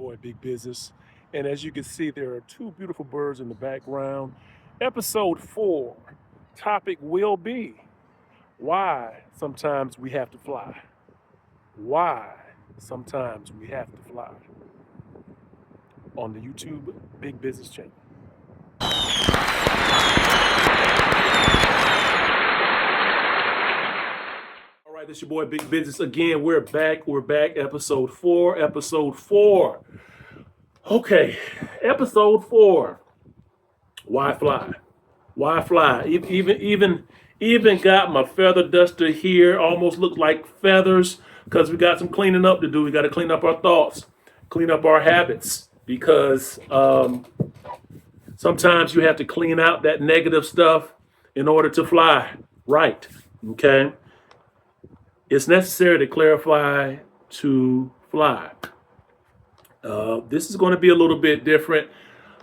boy Big Business. And as you can see, there are two beautiful birds in the background. Episode 4 topic will be why sometimes we have to fly. Why sometimes we have to fly on the YouTube Big Business channel. All right, this is your boy Big Business again. We're back. We're back. Episode 4. Episode 4. Okay, episode 4. Why fly? Why fly? Even got my feather duster here. Almost look like feathers because we got some cleaning up to do. We got to clean up our thoughts, clean up our habits because sometimes you have to clean out that negative stuff in order to fly right. Okay, it's necessary to clarify to fly. This is going to be a little bit different.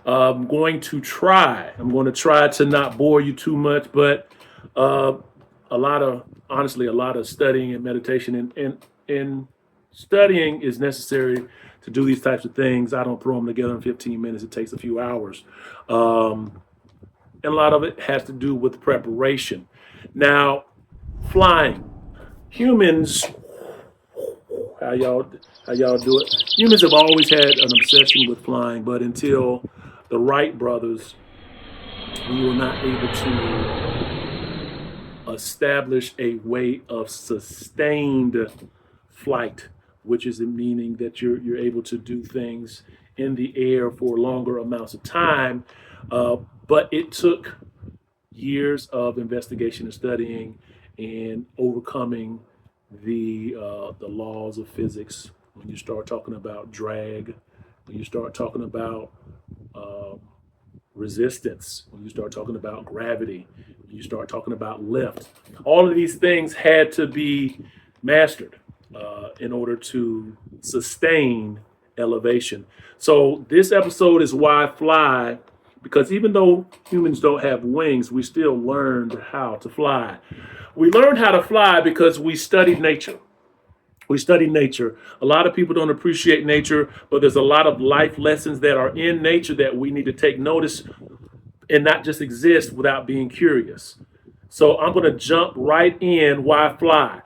I'm going to try to not bore you too much, but honestly, a lot of studying and meditation and studying is necessary to do these types of things. I don't throw them together in 15 minutes. It takes a few hours. And a lot of it has to do with preparation. Now, flying. Humans, how y'all do it? Humans have always had an obsession with flying, but until the Wright brothers, we were not able to establish a way of sustained flight, which is the meaning that you're able to do things in the air for longer amounts of time. But it took years of investigation and studying and overcoming the laws of physics. When you start talking about drag, when you start talking about resistance, when you start talking about gravity, when you start talking about lift, all of these things had to be mastered in order to sustain elevation. So this episode is why fly, because even though humans don't have wings, we still learned how to fly. We learned how to fly because we studied nature. We study nature. A lot of people don't appreciate nature, but there's a lot of life lessons that are in nature that we need to take notice and not just exist without being curious. So I'm going to jump right in. Why fly?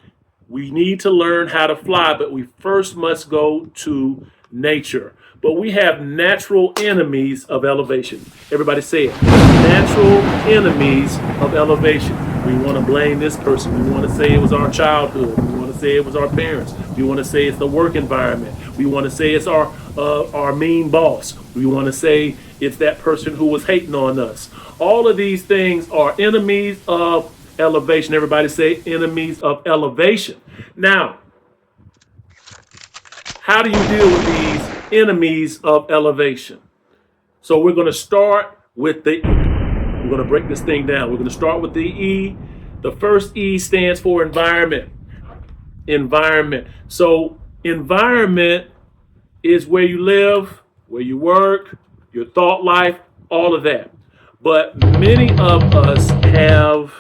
We need to learn how to fly, but we first must go to nature. But we have natural enemies of elevation. Everybody say it. Natural enemies of elevation. We want to blame this person. We want to say it was our childhood. We want to say it was our parents. We want to say it's the work environment. We want to say it's our mean boss. We want to say it's that person who was hating on us. All of these things are enemies of elevation. Everybody say enemies of elevation. Now, how do you deal with these enemies of elevation? So we're going to start with the E. We're going to break this thing down. We're going to start with the E. The first E stands for environment. Environment. So environment is where you live, where you work, your thought life, all of that. But many of us have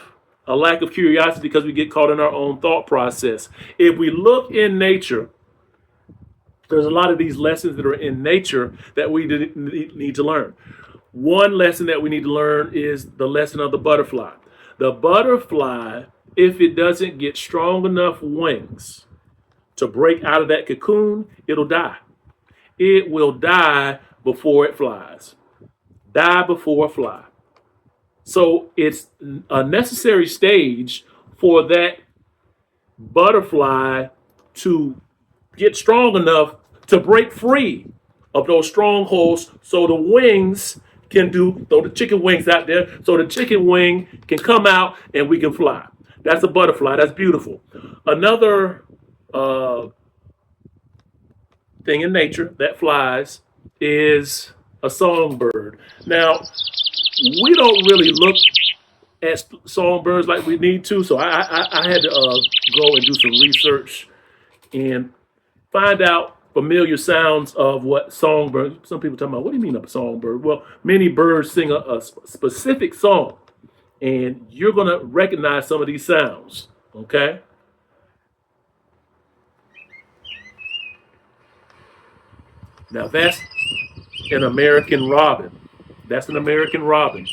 a lack of curiosity because we get caught in our own thought process. If we look in nature, there's a lot of these lessons that are in nature that we need to learn. One lesson that we need to learn is the lesson of the butterfly. The butterfly, if it doesn't get strong enough wings to break out of that cocoon, it'll die. It will die before it flies. Die before fly. So it's a necessary stage for that butterfly to get strong enough to break free of those strongholds so the wings can throw the chicken wings out there so the chicken wing can come out and we can fly. That's a butterfly. That's beautiful. Another thing in nature that flies is a songbird. Now, we don't really look at songbirds like we need to, so I had to go and do some research and find out familiar sounds of what songbird. Some people talking about, what do you mean a songbird? Well, many birds sing a specific song, and you're going to recognize some of these sounds, okay? Now that's an American robin. That's an American robin.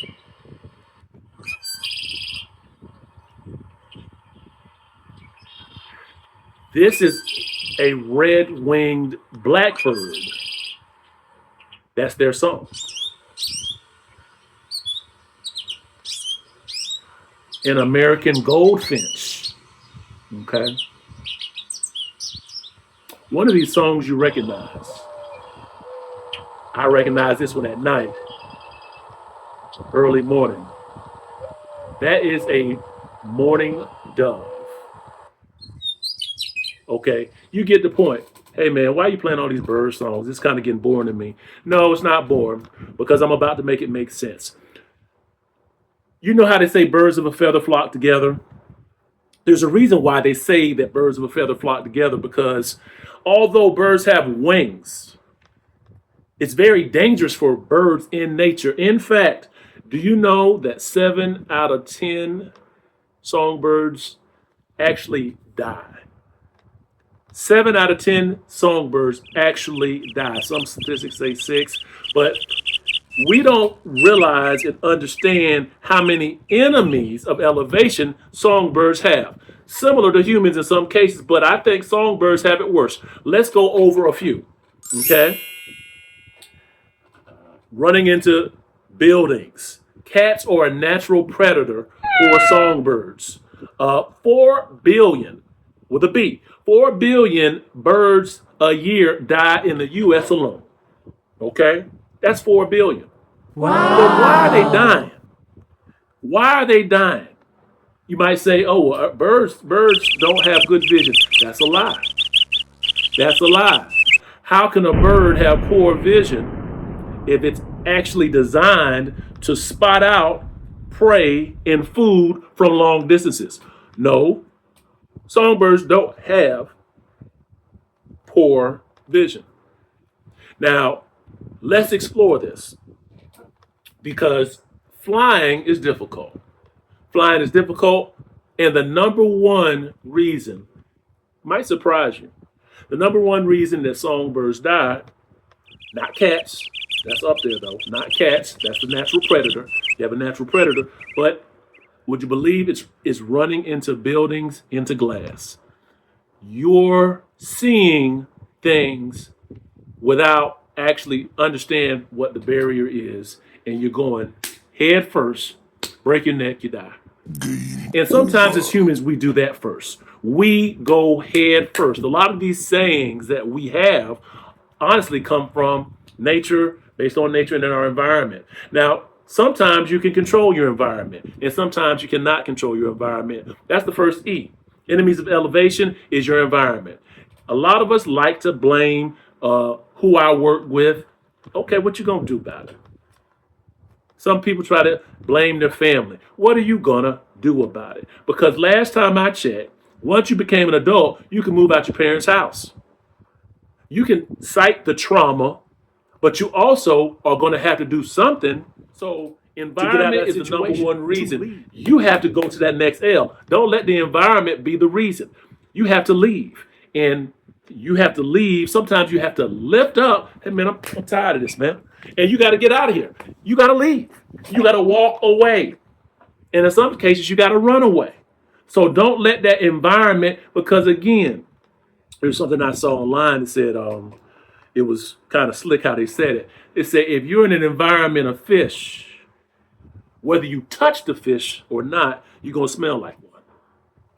This is a red-winged blackbird. That's their song. An American goldfinch. Okay. One of these songs you recognize. I recognize this one at night, early morning. That is a mourning dove. Okay, you get the point. Hey man, why are you playing all these bird songs? It's kind of getting boring to me. No, it's not boring because I'm about to make it make sense. You know how they say birds of a feather flock together? There's a reason why they say that birds of a feather flock together, because although birds have wings, it's very dangerous for birds in nature. In fact, do you know that 7 out of 10 songbirds actually die? 7 out of 10 songbirds actually die. Some statistics say 6, but we don't realize and understand how many enemies of elevation songbirds have. Similar to humans in some cases, but I think songbirds have it worse. Let's go over a few. Okay? Running into buildings. Cats are a natural predator for songbirds. 4 billion, with a B, 4 billion birds a year die in the U.S. alone. Okay? That's 4 billion. Wow. But why are they dying? Why are they dying? You might say, oh, birds don't have good vision. That's a lie. That's a lie. How can a bird have poor vision if it's actually designed to spot out prey and food from long distances? No, songbirds don't have poor vision. Now, let's explore this, because flying is difficult. Flying is difficult, and the number one reason might surprise you. The number one reason that songbirds die, not cats, that's up there though, not cats, that's the natural predator. You have a natural predator, but would you believe it's running into buildings, into glass? You're seeing things without actually understand what the barrier is, and you're going head first, break your neck, you die. And sometimes as humans, we do that first. We go head first. A lot of these sayings that we have honestly come from nature, based on nature and in our environment. Now, sometimes you can control your environment, and sometimes you cannot control your environment. That's the first E. Enemies of elevation is your environment. A lot of us like to blame who I work with. Okay, what you gonna do about it? Some people try to blame their family. What are you gonna do about it? Because last time I checked, once you became an adult, you can move out your parents' house. You can cite the trauma, but you also are going to have to do something. So environment is the number one reason. You have to go to that next L. Don't let the environment be the reason. You have to leave. And you have to leave. Sometimes you have to lift up. Hey, man, I'm tired of this, man. And you got to get out of here. You got to leave. You got to walk away. And in some cases, you got to run away. So don't let that environment, because again, there's something I saw online that said, it was kind of slick how they said it. It said, if you're in an environment of fish, whether you touch the fish or not, you're going to smell like one.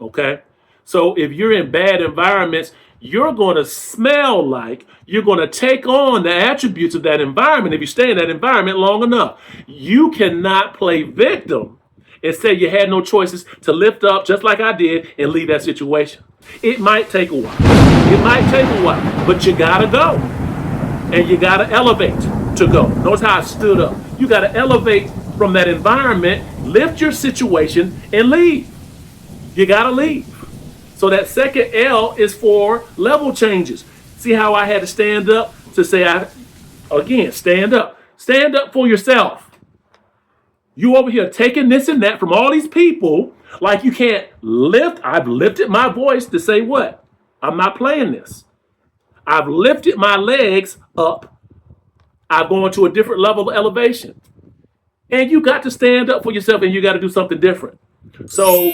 Okay? So if you're in bad environments, you're going to smell like, you're going to take on the attributes of that environment if you stay in that environment long enough. You cannot play victim and say you had no choices to lift up just like I did and leave that situation. It might take a while. It might take a while, but you got to go. And you got to elevate to go. Notice how I stood up. You got to elevate from that environment, lift your situation, and leave. You got to leave. So that second L is for level changes. See how I had to stand up to say, stand up. Stand up for yourself. You over here taking this and that from all these people like you can't lift. I've lifted my voice to say what? I'm not playing this. I've lifted my legs up. I've gone to a different level of elevation. And you got to stand up for yourself and you got to do something different. So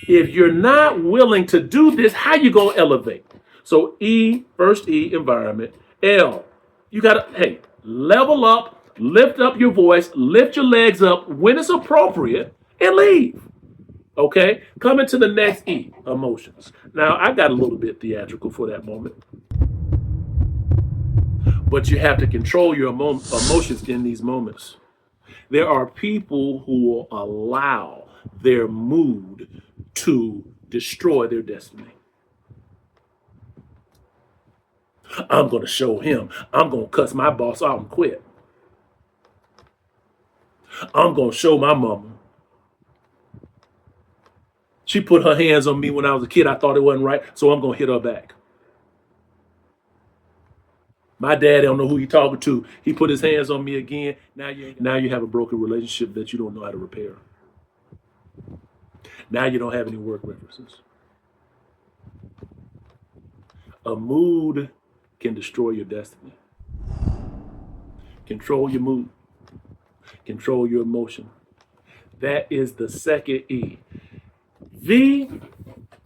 if you're not willing to do this, how you going to elevate? So E, first E, environment. L, you got to, hey, level up, lift up your voice, lift your legs up when it's appropriate, and leave. Okay? Coming to the next E, emotions. Now, I got a little bit theatrical for that moment. But you have to control your emotions in these moments. There are people who will allow their mood to destroy their destiny. I'm going to show him. I'm going to cuss my boss out and quit. I'm going to show my mama. She put her hands on me when I was a kid. I thought it wasn't right, so I'm going to hit her back. My dad don't know who he talking to. He put his hands on me again. Now you have a broken relationship that you don't know how to repair. Now you don't have any work references. A mood can destroy your destiny. Control your mood. Control your emotion. That is the second E. V,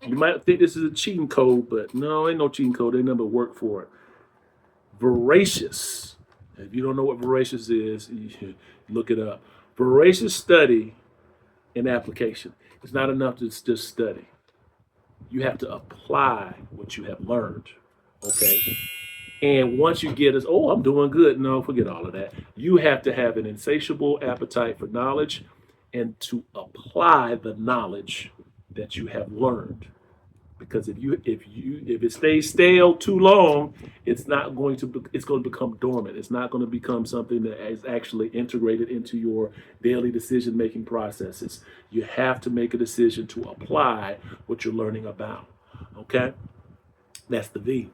you might think this is a cheating code, but no, ain't no cheating code. They never work for it. Voracious. If you don't know what voracious is, you should look it up. Voracious study and application. It's not enough to just study. You have to apply what you have learned. Okay? And once you get this, oh, I'm doing good. No, forget all of that. You have to have an insatiable appetite for knowledge and to apply the knowledge that you have learned. Because if it stays stale too long, it's going to become dormant. It's not going to become something that is actually integrated into your daily decision making processes. You have to make a decision to apply what you're learning about. Okay? That's the V.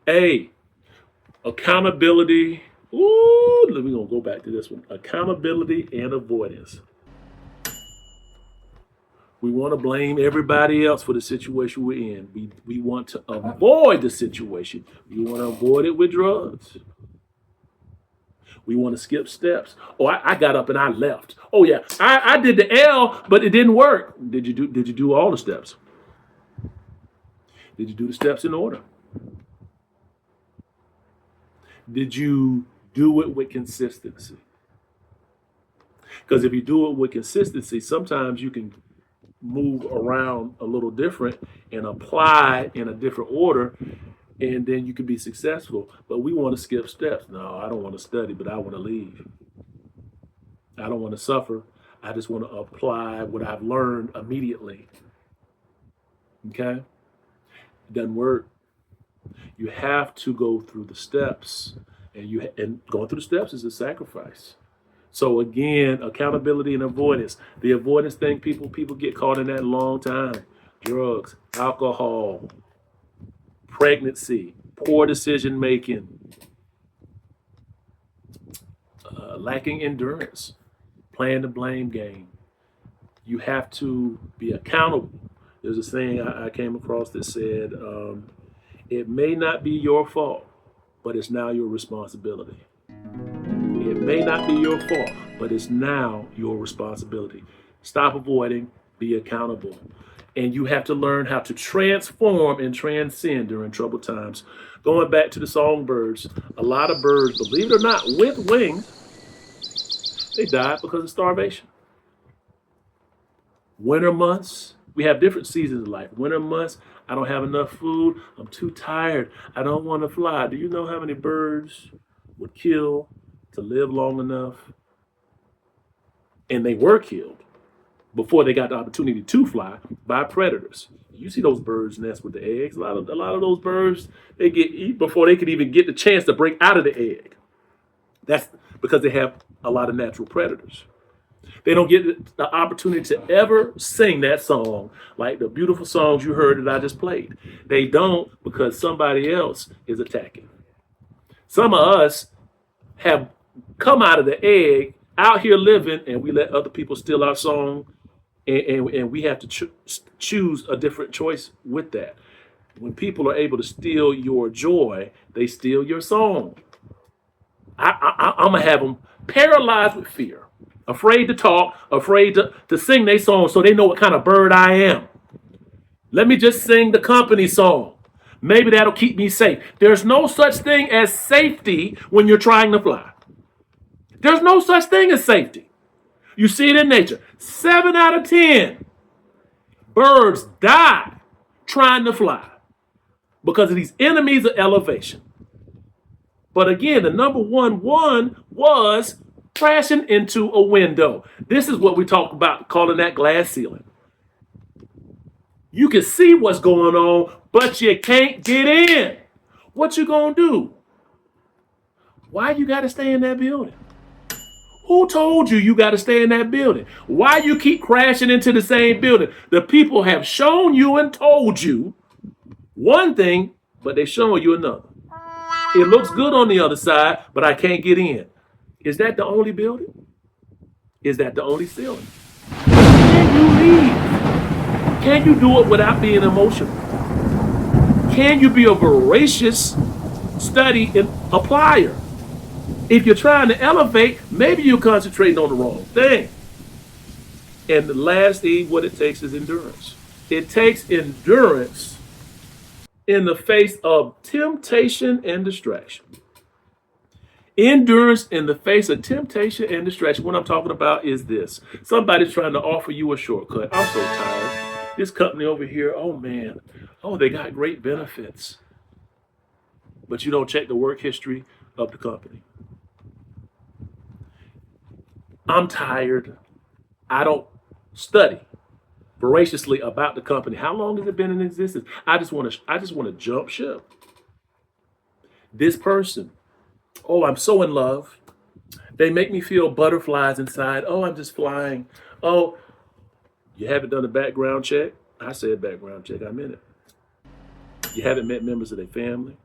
A, accountability. Ooh, we're going to go back to this one. Accountability and avoidance. We want to blame everybody else for the situation we're in. We want to avoid the situation. We want to avoid it with drugs. We want to skip steps. Oh, I got up and I left. Oh yeah, I did the L, but it didn't work. Did you do all the steps? Did you do the steps in order? Did you do it with consistency? Because if you do it with consistency, sometimes you can move around a little different and apply in a different order, and then you can be successful. But we want to skip steps. No, I don't want to study, but I want to leave. I don't want to suffer. I just want to apply what I've learned immediately. Okay? It doesn't work. You have to go through the steps, and going through the steps is a sacrifice. So again, accountability and avoidance. The avoidance thing, people get caught in that a long time. Drugs, alcohol, pregnancy, poor decision making, lacking endurance, playing the blame game. You have to be accountable. There's a saying I came across that said, it may not be your fault, but it's now your responsibility. It may not be your fault, but it's now your responsibility. Stop avoiding, be accountable. And you have to learn how to transform and transcend during troubled times. Going back to the songbirds, a lot of birds, believe it or not, with wings, they died because of starvation. Winter months, we have different seasons of life. Winter months, I don't have enough food. I'm too tired. I don't want to fly. Do you know how many birds would kill to live long enough? And they were killed before they got the opportunity to fly by predators. You see those birds nest with the eggs. A lot of those birds, they get eaten before they could even get the chance to break out of the egg. That's because they have a lot of natural predators. They don't get the opportunity to ever sing that song like the beautiful songs you heard that I just played. They don't, because somebody else is attacking. Some of us have come out of the egg, out here living, and we let other people steal our song, and we have to choose a different choice with that. When people are able to steal your joy, they steal your song. I'm going to have them paralyzed with fear, afraid to talk, afraid to sing their song so they know what kind of bird I am. Let me just sing the company song. Maybe that'll keep me safe. There's no such thing as safety when you're trying to fly. There's no such thing as safety. You see it in nature. 7 out of 10 birds die trying to fly because of these enemies of elevation. But again, the number one was crashing into a window. This is what we talk about calling that glass ceiling. You can see what's going on, but you can't get in. What you gonna do? Why you gotta stay in that building? Who told you you gotta stay in that building? Why you keep crashing into the same building? The people have shown you and told you one thing, but they showing you another. It looks good on the other side, but I can't get in. Is that the only building? Is that the only ceiling? Can you leave? Can you do it without being emotional? Can you be a voracious study and applier? If you're trying to elevate, maybe you're concentrating on the wrong thing. And the last thing, what it takes is endurance. It takes endurance in the face of temptation and distraction. Endurance in the face of temptation and distraction. What I'm talking about is this. Somebody's trying to offer you a shortcut. I'm so tired. This company over here, oh man, oh, they got great benefits. But you don't check the work history of the company. I'm tired. I don't study voraciously about the company. How long has it been in existence? I just want to jump ship. This person, oh, I'm so in love. They make me feel butterflies inside. Oh, I'm just flying. Oh, you haven't done a background check? I said background check, I meant it. You haven't met members of their family.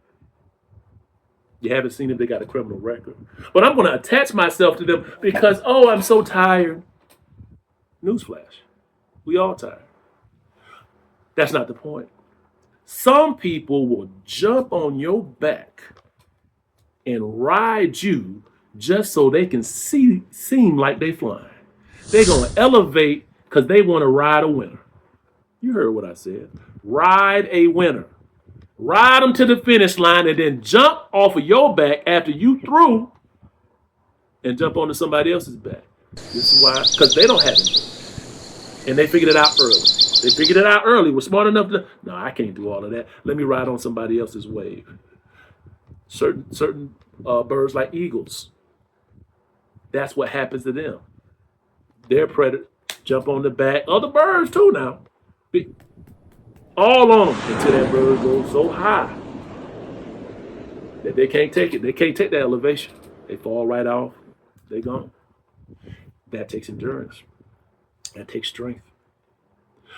You haven't seen if they got a criminal record. But I'm going to attach myself to them because, oh, I'm so tired. Newsflash. We all tired. That's not the point. Some people will jump on your back and ride you just so they can seem like they flying. They're going to elevate because they want to ride a winner. You heard what I said. Ride a winner. Ride them to the finish line and then jump off of your back after you through and jump onto somebody else's back. This is why, because they don't have it. And they figured it out early. They figured it out early. Were smart enough to, no, I can't do all of that. Let me ride on somebody else's wave. Certain birds like eagles, that's what happens to them. Their predator jump on the back of the birds too now. All on them until that bird goes so high that they can't take it. They can't take that elevation. They fall right off. They gone. That takes endurance. That takes strength.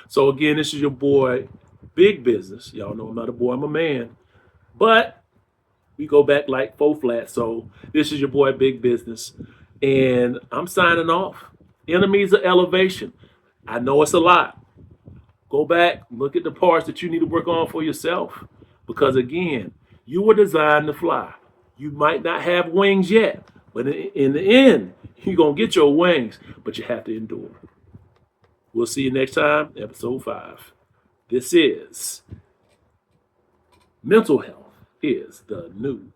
So again, this is your boy, Big Business. Y'all know I'm not a boy, I'm a man. But we go back like 4 flat. So this is your boy, Big Business. And I'm signing off. Enemies of elevation. I know it's a lot. Go back, look at the parts that you need to work on for yourself. Because again, you were designed to fly. You might not have wings yet, but in the end, you're going to get your wings, but you have to endure. We'll see you next time, episode 5. This is Mental Health is the New